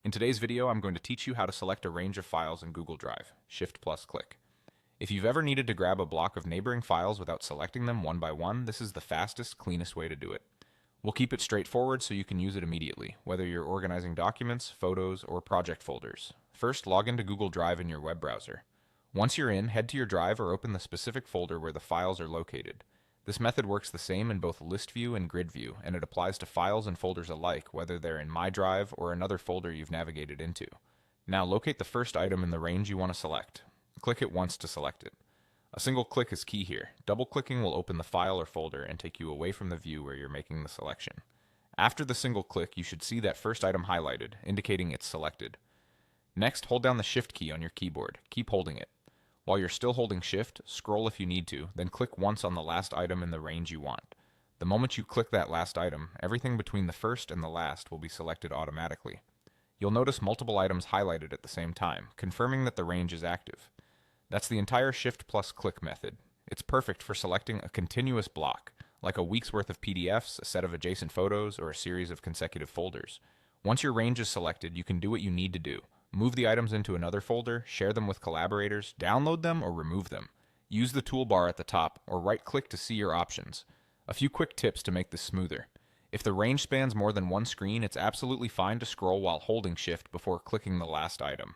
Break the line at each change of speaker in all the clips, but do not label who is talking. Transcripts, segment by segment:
In today's video, I'm going to teach you how to select a range of files in Google Drive, Shift plus click. If you've ever needed to grab a block of neighboring files without selecting them one by one, this is the fastest, cleanest way to do it. We'll keep it straightforward so you can use it immediately, whether you're organizing documents, photos, or project folders. First, log into Google Drive in your web browser. Once you're in, head to your drive or open the specific folder where the files are located. This method works the same in both list view and grid view, and it applies to files and folders alike, whether they're in My Drive or another folder you've navigated into. Now locate the first item in the range you want to select. Click it once to select it. A single click is key here. Double-clicking will open the file or folder and take you away from the view where you're making the selection. After the single click, you should see that first item highlighted, indicating it's selected. Next, hold down the Shift key on your keyboard. Keep holding it. While you're still holding Shift, scroll if you need to, then click once on the last item in the range you want. The moment you click that last item, everything between the first and the last will be selected automatically. You'll notice multiple items highlighted at the same time, confirming that the range is active. That's the entire Shift plus click method. It's perfect for selecting a continuous block, like a week's worth of PDFs, a set of adjacent photos, or a series of consecutive folders. Once your range is selected, you can do what you need to do. Move the items into another folder, share them with collaborators, download them, or remove them. Use the toolbar at the top, or right-click to see your options. A few quick tips to make this smoother. If the range spans more than one screen, it's absolutely fine to scroll while holding Shift before clicking the last item.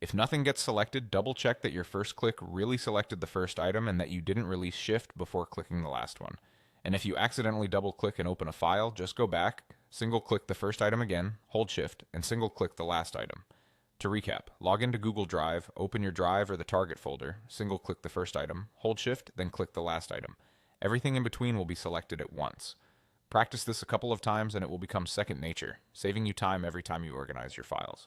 If nothing gets selected, double-check that your first click really selected the first item and that you didn't release Shift before clicking the last one. And if you accidentally double-click and open a file, just go back, single-click the first item again, hold Shift, and single-click the last item. To recap, log into Google Drive, open your drive or the target folder, single-click the first item, hold Shift, then click the last item. Everything in between will be selected at once. Practice this a couple of times and it will become second nature, saving you time every time you organize your files.